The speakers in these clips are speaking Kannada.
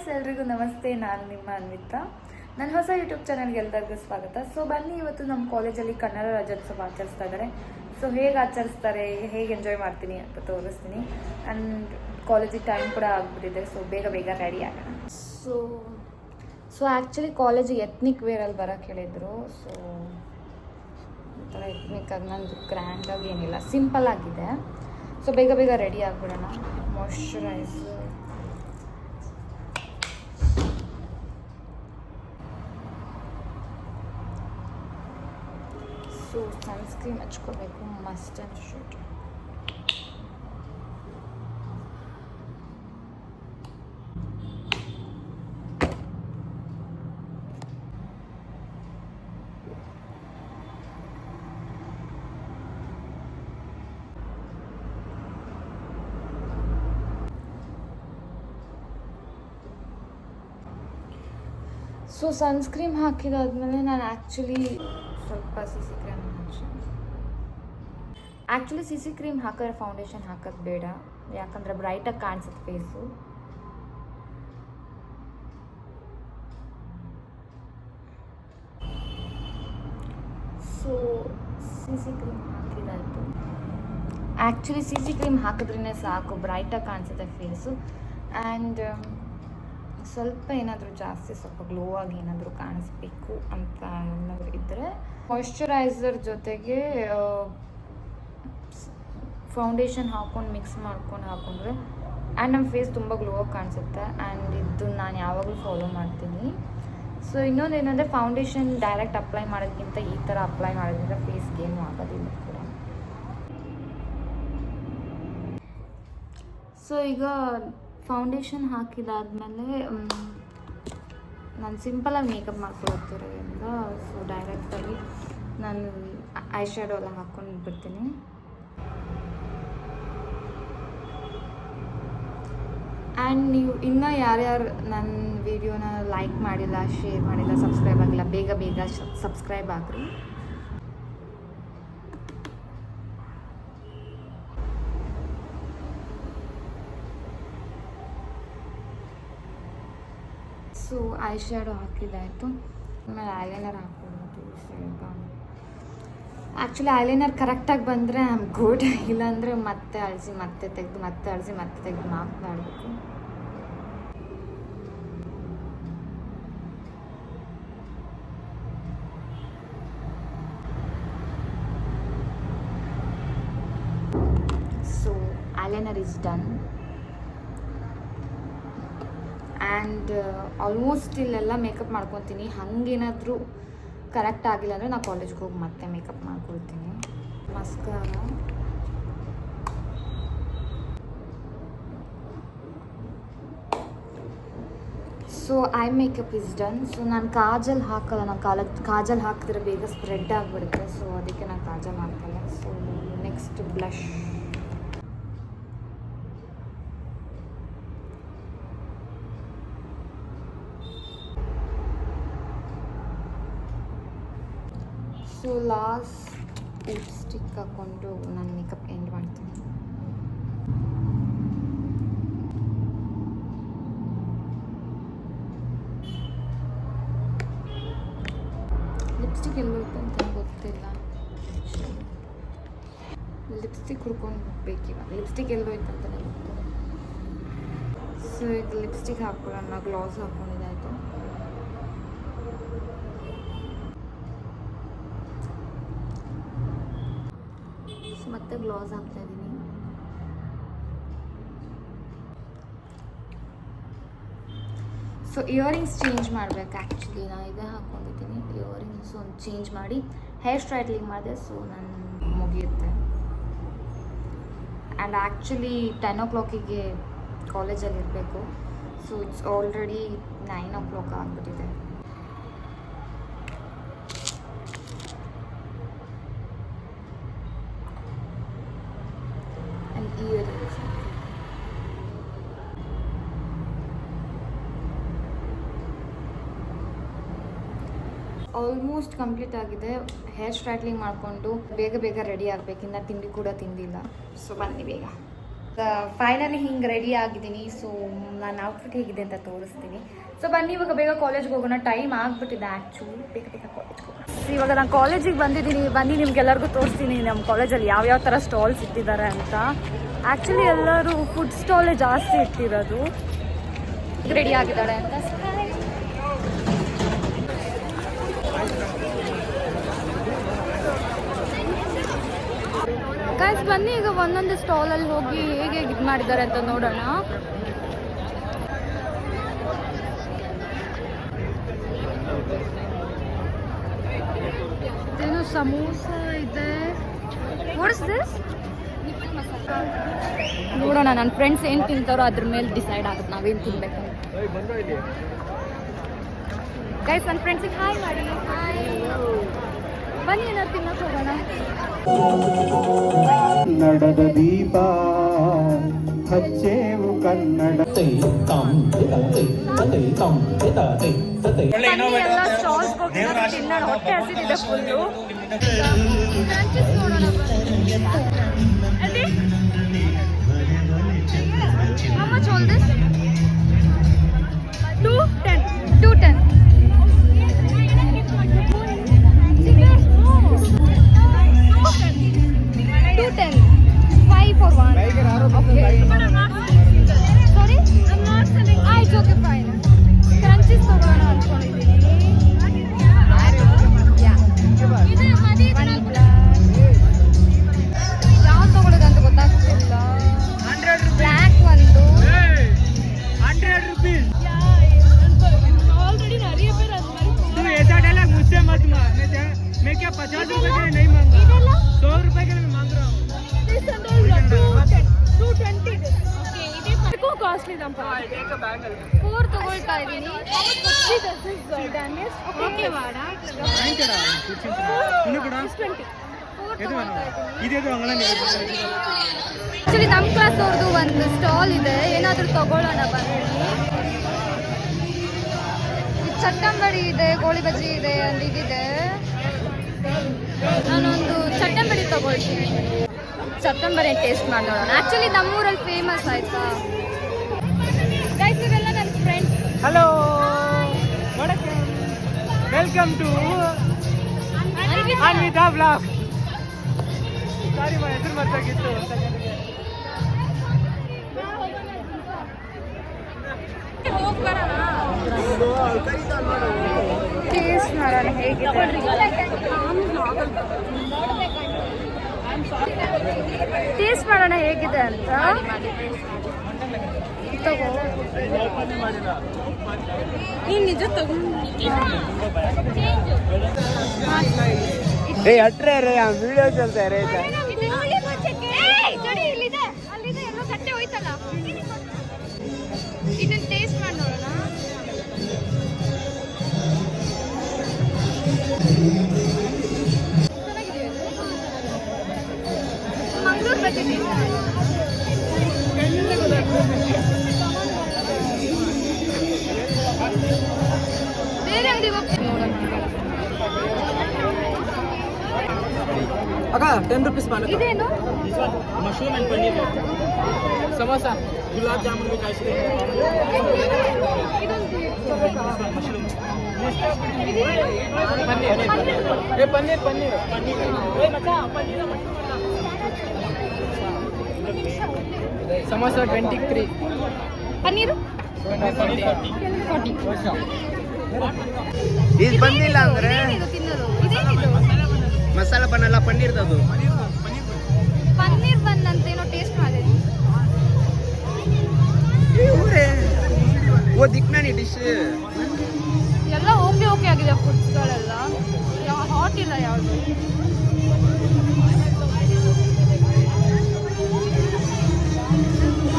ಗೈಸ್, ಎಲ್ರಿಗೂ ನಮಸ್ತೆ. ನಾನು ನಿಮ್ಮ ಅನ್ವಿತಾ. ನನ್ನ ಹೊಸ ಯೂಟ್ಯೂಬ್ ಚಾನಲ್ಗೆ ಎಲ್ಲರಿಗೂ ಸ್ವಾಗತ. ಸೊ ಬನ್ನಿ, ಇವತ್ತು ನಮ್ಮ ಕಾಲೇಜಲ್ಲಿ ಕನ್ನಡ ರಾಜ್ಯೋತ್ಸವ ಆಚರಿಸ್ತಾ ಇದ್ದಾರೆ. ಸೊ ಹೇಗೆ ಆಚರಿಸ್ತಾರೆ, ಹೇಗೆ ಎಂಜಾಯ್ ಮಾಡ್ತೀನಿ ಅಂತ ತೋರಿಸ್ತೀನಿ. ಆ್ಯಂಡ್ ಕಾಲೇಜಿಗೆ ಟೈಮ್ ಕೂಡ ಆಗಿಬಿಟ್ಟಿದೆ, ಸೊ ಬೇಗ ರೆಡಿ ಆಗೋಣ. ಸೊ ಆ್ಯಕ್ಚುಲಿ ಕಾಲೇಜಿಗೆ ಎತ್ನಿಕ್ ವೇರಲ್ಲಿ ಬರೋಕ್ಕೆ ಹೇಳಿದರು. ಸೊ ಈ ಥರ ಎತ್ನಿಕ್ಕಾಗಿ ನಂದು ಗ್ರ್ಯಾಂಡಾಗಿ ಏನಿಲ್ಲ, ಸಿಂಪಲ್ ಆಗಿದೆ. ಸೊ ಬೇಗ ರೆಡಿ ಆಗಿಬಿಡೋಣ. ಮಾಯ್ಶ್ಚರೈಸರ್, ಸೊ ಸನ್ಸ್ಕ್ರೀನ್ ಹಚ್ಕೋಬೇಕು, must and should. So sunscreen ಹಾಕಿದಾದ್ಮೇಲೆ ನಾನು ಆ್ಯಕ್ಚುಲಿ ಸ್ವಲ್ಪ C C cream C C cream ಹಾಕಿದ್ರೆ ಫೌಂಡೇಶನ್ ಹಾಕೋದು ಬೇಡ, ಯಾಕಂದರೆ ಬ್ರೈಟಾಗಿ ಕಾಣಿಸುತ್ತೆ face. So C C cream ಹಾಕಿದಾಯಿತು. ಆ್ಯಕ್ಚುಲಿ ಸಿ ಸಿ ಕ್ರೀಮ್ ಹಾಕಿದ್ರೇ ಸಾಕು, ಬ್ರೈಟಾಗಿ ಕಾಣಿಸುತ್ತೆ ಫೇಸು. ಆ್ಯಂಡ್ ಸ್ವಲ್ಪ ಏನಾದರೂ ಜಾಸ್ತಿ ಸ್ವಲ್ಪ ಗ್ಲೋ ಆಗಿ ಏನಾದರೂ ಕಾಣಿಸ್ಬೇಕು ಅಂತ ಏನಾದರೂ ಇದ್ದರೆ ಮಾಯ್ಶ್ಚರೈಸರ್ ಜೊತೆಗೆ ಫೌಂಡೇಶನ್ ಹಾಕ್ಕೊಂಡು ಮಿಕ್ಸ್ ಮಾಡ್ಕೊಂಡು ಹಾಕೊಂಡ್ರೆ ಆ್ಯಂಡ್ ನಮ್ಮ ಫೇಸ್ ತುಂಬ ಗ್ಲೋ ಆಗಿ ಕಾಣಿಸುತ್ತೆ. ಆ್ಯಂಡ್ ಇದು ನಾನು ಯಾವಾಗಲೂ ಫಾಲೋ ಮಾಡ್ತೀನಿ. ಸೊ ಇನ್ನೊಂದು ಏನಂದರೆ, ಫೌಂಡೇಶನ್ ಡೈರೆಕ್ಟ್ ಅಪ್ಲೈ ಮಾಡೋದಕ್ಕಿಂತ ಈ ಥರ ಅಪ್ಲೈ ಮಾಡೋದ್ರಿಂದ ಫೇಸ್ಗೆ ಏನೂ ಆಗೋದಿಲ್ಲ ಕೂಡ. ಸೊ ಈಗ ಫೌಂಡೇಶನ್ ಹಾಕಿದಾದ್ಮೇಲೆ ನಾನು ಸಿಂಪಲಾಗಿ ಮೇಕಪ್ ಮಾಡ್ಕೊಳತ್ತಿರೋದ್ರಿಂದ ಸೊ ಡೈರೆಕ್ಟಾಗಿ ನಾನು ಐ ಶ್ಯಾಡೋ ಎಲ್ಲ ಹಾಕ್ಕೊಂಡು ಬಿಡ್ತೀನಿ. ಆ್ಯಂಡ್ ನೀವು ಇನ್ನೂ ಯಾರ್ಯಾರು ನನ್ನ ವಿಡಿಯೋನ ಲೈಕ್ ಮಾಡಿಲ್ಲ, ಶೇರ್ ಮಾಡಿಲ್ಲ, ಸಬ್ಸ್ಕ್ರೈಬ್ ಆಗಿಲ್ಲ, ಬೇಗ ಸಬ್ಸ್ಕ್ರೈಬ್ ಆಗ್ರಿ. ಸೊ ಐ ಶ್ಯಾಡೋ ಹಾಕಿದ್ದಾಯಿತು. ಆಮೇಲೆ ಐಲೈನರ್ ಹಾಕ್ಬೋದು. ಆ್ಯಕ್ಚುಲಿ ಐಲೈನರ್ ಕರೆಕ್ಟಾಗಿ ಬಂದರೆ ಐ ಆಮ್ ಗುಡ್, ಇಲ್ಲಾಂದರೆ ಮತ್ತೆ ಅಳಿಸಿ ಮತ್ತೆ ತೆಗೆದು ಮಾರ್ಕ್ ಮಾಡಬೇಕು. So eyeliner is done. And almost ಇಲ್ಲೆಲ್ಲ ಮೇಕಪ್ ಮಾಡ್ಕೊತೀನಿ. ಹಾಗೇನಾದರೂ ಕರೆಕ್ಟ್ ಆಗಿಲ್ಲ ಅಂದರೆ ನಾನು ಕಾಲೇಜ್ಗೆ ಹೋಗಿ ಮತ್ತೆ ಮೇಕಪ್ ಮಾಡ್ಕೊಳ್ತೀನಿ. Mascara, so I makeup is done. So ನಾನು ಕಾಜಲ್ ಹಾಕಲ್ಲ, ನಾನು ಕಾಜಲ್ ಹಾಕಿದ್ರೆ ಬೇಗ ಸ್ಪ್ರೆಡ್ ಆಗಿಬಿಡುತ್ತೆ. ಸೊ ಅದಕ್ಕೆ ನಾನು ಕಾಜಲ್ ಹಾಕಲ್ಲ. So next blush. So last lipstick ಹಾಕ್ಕೊಂಡು ನಾನು ಮೇಕಪ್ ಎಂಡ್ ಮಾಡ್ತೀನಿ. ಲಿಪ್ಸ್ಟಿಕ್ ಎಲ್ಲೋಯ್ತು ಅಂತ ಗೊತ್ತಿಲ್ಲ. ಲಿಪ್ಸ್ಟಿಕ್ ಹುಡ್ಕೊಂಡು ಹೋಗ್ಬೇಕಿಲ್ಲ, ಲಿಪ್ಸ್ಟಿಕ್ ಎಲ್ಲೋಯ್ತು ಅಂತಲೇ ಗೊತ್ತಿಲ್ಲ. ಸೊ ಇದು ಲಿಪ್ಸ್ಟಿಕ್ ಹಾಕ್ಕೊಳ್ಳೋಣ, ಗ್ಲಾಸ್ ಹಾಕ್ಕೊಂಡಿದ್ದಾಯಿತು. ಮತ್ತೆ ಗ್ಲಾಸ್ ಹಾಕ್ತಾ ಇದ್ದೀನಿ. ಸೊ ಇಯರಿಂಗ್ಸ್ ಚೇಂಜ್ ಮಾಡಬೇಕು. ಆ್ಯಕ್ಚುಲಿ ನಾನು ಇದೇ ಹಾಕ್ಕೊಂಡಿದ್ದೀನಿ. ಇಯರಿಂಗ್ಸ್ ಒಂದು ಚೇಂಜ್ ಮಾಡಿ ಹೇರ್ ಸ್ಟ್ರೈಟ್ಲಿಂಗ್ ಮಾಡಿದೆ. ಸೊ ನಾನು ಮುಗಿಯುತ್ತೆ. ಆ್ಯಂಡ್ ಆ್ಯಕ್ಚುಲಿ 10 o'clock ಕಾಲೇಜಲ್ಲಿ ಇರಬೇಕು. ಸೊ ಇಟ್ಸ್ ಆಲ್ರೆಡಿ 9 o'clock ಆಗಿಬಿಟ್ಟಿದೆ. ಇಯರಿಂಗ್ಸ್ ಆಲ್ಮೋಸ್ಟ್ ಕಂಪ್ಲೀಟ್ ಆಗಿದೆ. ಹೇರ್ ಸ್ಟ್ರೈಟ್ಲಿಂಗ್ ಮಾಡಿಕೊಂಡು ಬೇಗ ರೆಡಿ ಆಗಬೇಕಿನ್ನ ತಿಂಡಿ ಕೂಡ ತಿಂದಿಲ್ಲ. ಸೊ ಬನ್ನಿ ಬೇಗ. ಫೈನಲಿ ಹಿಂಗೆ ರೆಡಿ ಆಗಿದ್ದೀನಿ. ಸೊ ನಾನು ಔಟ್ಫಿಟ್ ಹೇಗಿದೆ ಅಂತ ತೋರಿಸ್ತೀನಿ. ಸೊ ಬನ್ನಿ ಇವಾಗ ಬೇಗ ಕಾಲೇಜ್ಗೆ ಹೋಗೋಣ. ಟೈಮ್ ಆಗಿಬಿಟ್ಟಿದೆ ಆ್ಯಕ್ಚುಲಿ. ಬೇಗ ಬೇಗ ಕಾಲೇಜ್ಗೆ ಹೋಗೋಣ. ಇವಾಗ ನಾನು ಕಾಲೇಜಿಗೆ ಬಂದಿದ್ದೀನಿ. ಬನ್ನಿ ನಿಮ್ಗೆಲ್ಲರಿಗೂ ತೋರಿಸ್ತೀನಿ ನಮ್ಮ ಕಾಲೇಜಲ್ಲಿ ಯಾವ್ಯಾವ ಥರ ಸ್ಟಾಲ್ಸ್ ಇಟ್ಟಿದ್ದಾರೆ ಅಂತ. ಆ್ಯಕ್ಚುಲಿ ಎಲ್ಲರೂ ಫುಡ್ ಸ್ಟಾಲೇ ಜಾಸ್ತಿ ಇಟ್ಟಿರೋದು. ರೆಡಿ ಆಗಿದ್ದಾಳೆ ಅಂತ. ಗೈಸ್ ಬನ್ನಿ ಈಗ ಒಂದೊಂದು ಸ್ಟಾಲಲ್ಲಿ ಹೋಗಿ ಹೇಗೆ ಇದು ಮಾಡಿದ್ದಾರೆ ಅಂತ ನೋಡೋಣ. ಏನೋ ಸಮೋಸ ಇದೆ. What is this? ನೋಡೋಣ ನನ್ನ ಫ್ರೆಂಡ್ಸ್ ಏನು ತಿಂತಾರೋ ಅದ್ರ ಮೇಲೆ ಡಿಸೈಡ್ ಆಗುತ್ತೆ ನಾವೇನು ತಿನ್ಬೇಕು. ಗೈಸ್ ನನ್ನ ಫ್ರೆಂಡ್ಸಿಗೆ ಹಾಯ್ ಮಾಡಿ. ಹಾಯ್, ಬನ್ನಿ ಏನಾದ್ರು ತಿನ್ನೋಕೆ ಹೋಗೋಣ. ಕನ್ನಡದ ದೀಪ ಹಚ್ಚೇವು ಕನ್ನಡ. ಎಲ್ಲ ಸ್ಟಾಲ್ಸ್ ಹೋಗಿ ತಿನ್ನೋಣ. ಹೊಟ್ಟೆ ಹಸಿದಿದೆ full. How much all this? 210. 210. 210. 5 for 1. Okay. Sorry? I'm not selling. It's okay, fine. Crunchies ತಗೊಳ್ಳೋಣ ಅನ್ಕೊಂಡಿದ್ದೀನಿ. ಯಾವ್ದು ತಗೊಳ್ಳೋದಂತ ಗೊತ್ತಾಗ್ತಿಲ್ಲ. ಬ್ಲ್ಯಾಕ್ ಒಂದು 100 rupees. ಆಲ್ರೆಡಿ நிறைய பேர் அது மாதிரி तू ऐसा डायलॉग मुझसे मत मार. मैं क्या 50 रुपए के लिए नहीं मांग रहा. 100 रुपए के लिए मांग रहा हूँ. 220. Okay, ಇದಕ್ಕೂ ಕಾಸ್ಟ್ಲಿ ದಂಪ. 4 ತಗೊಳ್ತಾ ಇದೀನಿ. ಓಕೆ ಮಾಡ. ಇನ್ನು ಕೂಡ 20. ಇದೇದು ಅಂಗಡಿ. ಆಕ್ಚುಲಿ ನಮ್ಮ ಕ್ಲಾಸ್ ಅವ್ರದ್ದು ಒಂದು ಸ್ಟಾಲ್ ಇದೆ. ಏನಾದರೂ ತಗೊಳ್ಳೋಣ ಬನ್ನಿ. ಚಟ್ಟಂಬಡಿ ಇದೆ, ಗೋಳಿ ಬಜ್ಜಿ ಇದೆ, ಒಂದು ಇದಿದೆ. ನಾನೊಂದು ಚಟ್ಟಂಬಡಿ ತಗೊಳ್ತೀನಿ. ಚಟ್ಟಂಬರಿ ಟೇಸ್ಟ್ ಮಾಡಿ ನೋಡೋಣ. ಆ್ಯಕ್ಚುಲಿ ನಮ್ಮೂರಲ್ಲಿ ಫೇಮಸ್ ಆಯ್ತಾ. ಗೈಸ್ ಇವೆಲ್ಲ ನನ್ನ friends. Hello, welcome to Anvita blog. Sorry ಮಾ ಹೆಸರು ಮರ್ತಾಗಿತ್ತು. ಟೇಸ್ಟ್ ಮಾಡೋಣ ಹೇಗಿದೆ. ಟೇಸ್ಟ್ ಮಾಡೋಣ ಹೇಗಿದೆ ಅಂತ. ತಗೋ ನೀನು ನಿಜ ತಗೋ. ಹಟ್ರೆ ರೇ ವಿಡಿಯೋ ಚಲ್ತಾ ರೇ. ಇದನ್ನ ಟೇಸ್ಟ್ ಮಾಡಿ ನೋಡೋಣ. ಮಂಗಳೂರು ಬಜ್ಜಿ ಬೇರೆ ಅಂಗಡಿ ಹೋಗ್ತೀವಿ ನೋಡೋಣ. ಅಕ್ಕ 10 rupees ಮಾಡ. ಇದೇನು? Mushroom and paneer samosa, gulab jamun with ice cream. Mushroom paneer. ಏ ಪನ್ನೀರ್ ಪನ್ನೀರ್ ಪನ್ನೀರ್. ಏ ಮಚ್ಚಾ ಪನ್ನೀರ್. ಸಮೋಸಾ 23. ಪನ್ನೀರು 40. ಇದು ಬಂದಿಲ್ಲ ಅಂದ್ರೆ ಇದೇನಿದು ತಿನ್ನೋದು? ಇದೇನಿದು? ಮಸಾಲ ಬನ್ನಲ್ಲ, ಪನ್ನೀರ್ದದು. ಪನ್ನೀರ್ ಬಂದಂತೇನೋ ಟೇಸ್ಟ್ ಮಾಡಿದೆ. ಓ ದಿಕ್ನಾನಿ ಡಿಶ್ ಎಲ್ಲ ಓಕೆ ಓಕೆ ಆಗಿದೆ ಫುಡ್ಸ್ಗಳೆಲ್ಲ. ಹಾಟ್ ಇಲ್ಲ ಯಾವುದು.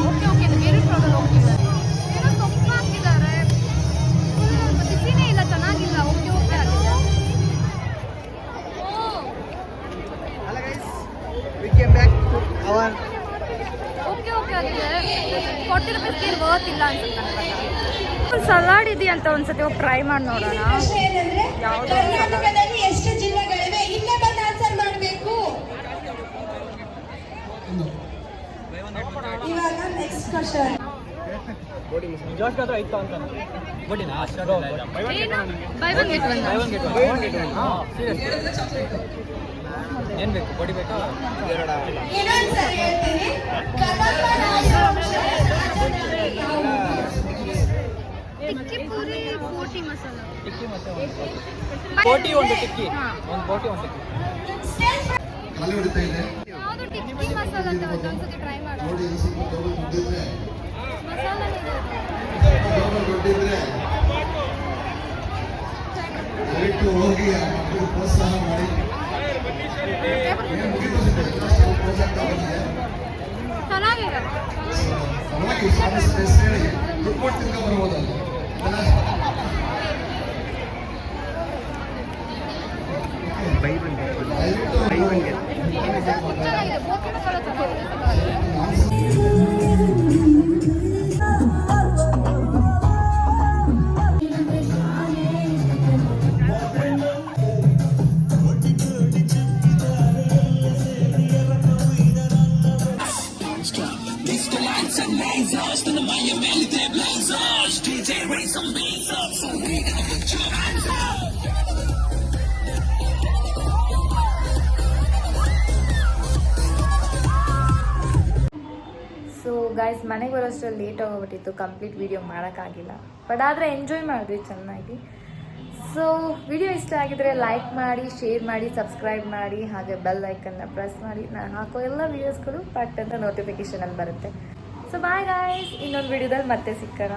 ಓಕೆ ಓಕೆ ಇದೆ. ಬೇರೆ ಪ್ರಾಡಕ್ಟ್ ಹೋಗ್ತಿದೆ. ಏನೋ ಸೊಪ್ಪು ಹಾಕಿದ್ದಾರೆ. ಬಿಸಿನೇ ಇಲ್ಲ, ಚೆನ್ನಾಗಿಲ್ಲ. ಓಕೆ ಓಕೆ ಆಗಿದೆ. we came back to our okay okay ಆಗಿದೆ. 40 ರೂಪೀಸ್ಗೆ ವರ್ತ್ ಇಲ್ಲ ಅನ್ಸುತ್ತೆ. ಸಲಾಡ್ ಇದೆಯಂತ ಒಂದ್ಸತಿ ಹೋಗಿ ಟ್ರೈ ಮಾಡಿ ನೋಡೋಣ. ಕರ್ನಾಟಕದಲ್ಲಿ ಎಷ್ಟು ಜಿಲ್ಲೆಗಳಿವೆ? ಇಲ್ಲೇ ಬಂದು ಆನ್ಸರ್ ಮಾಡಬೇಕು. ಇವಾಗ ನೆಕ್ಸ್ಟ್ ಕ್ವಶನ್ ಜಾಸ್ತಿ ಹತ್ರ ಇತ್ತು ಅಂತ ಬಡ್ಡಿನ ಬೈ ಒನ್ ಗೆಟ್ ಒನ್. ಏನು ಬೇಕು ಬಡ್ಡಿ ಬೇಕಾ ಇನ್ನೊಂದ್ಸರಿ ಹೇಳ್ತೀನಿ. ಕದಂಬ ರಾಜವಂಶ ಟಿಕ್ಕಿ ಪೂರಿ ಬೋಟಿ ಮಸಾಲ. ಟಿಕ್ಕಿ ಮತ್ತೆ ಬೋಟಿ ಒಂದು ಟಿಕ್ಕಿ ಒಂದು ಬೋಟಿ ಒಂದು ಟಿಕ್ಕಿ ಯಾವುದು ಟಿಕ್ಕಿ ಮಸಾಲ ಅಂತ ಒಂದ್ಸತಿ ಟ್ರೈ ಮಾಡು. ಮಸಾಲ ದಯವಿಟ್ಟು ಹೋಗಿ ಆ ಮಕ್ಕಳು ಪ್ರೋತ್ಸಾಹ ಮಾಡಿ. ಚೆನ್ನಾಗಿದೆ. ಪರವಾಗಿ ಶಾಲೆಯ ಹೆಸರಿಗೆ ದುಡ್ಡು ಕೊಟ್ಟು ತಿನ್ಕೊ ಬರ್ಬೋದಲ್ಲ. ದಯವಿಟ್ಟು ಚೆನ್ನಾಗಿದೆ. ಬೋಟಿ ಮಸಾಲ ಚೆನ್ನಾಗಿದೆ. ಸೊ ಗೈಸ್ ಮನೆಗೆ ಬರೋಷ್ಟರಲ್ಲಿ ಲೇಟ್ ಆಗೋಗ್ಬಿಟ್ಟಿತ್ತು, ಕಂಪ್ಲೀಟ್ ವಿಡಿಯೋ ಮಾಡೋಕ್ಕಾಗಿಲ್ಲ. ಬಟ್ ಆದರೆ ಎಂಜಾಯ್ ಮಾಡಿದ್ವಿ ಚೆನ್ನಾಗಿ. ಸೊ ವಿಡಿಯೋ ಇಷ್ಟ ಆಗಿದ್ರೆ ಲೈಕ್ ಮಾಡಿ, ಶೇರ್ ಮಾಡಿ, ಸಬ್ಸ್ಕ್ರೈಬ್ ಮಾಡಿ, ಹಾಗೆ ಬೆಲ್ ಐಕನ್ನ ಪ್ರೆಸ್ ಮಾಡಿ. ನಾನು ಹಾಕೋ ಎಲ್ಲ ವೀಡಿಯೋಸ್ಗಳು ಪಟ್ ಅಂತ ನೋಟಿಫಿಕೇಷನಲ್ಲಿ ಬರುತ್ತೆ. ಸೊ ಬಾಯ್ ಗೈಸ್, ಇನ್ನೊಂದು ವಿಡಿಯೋದಲ್ಲಿ ಮತ್ತೆ ಸಿಕ್ಕೋಣ.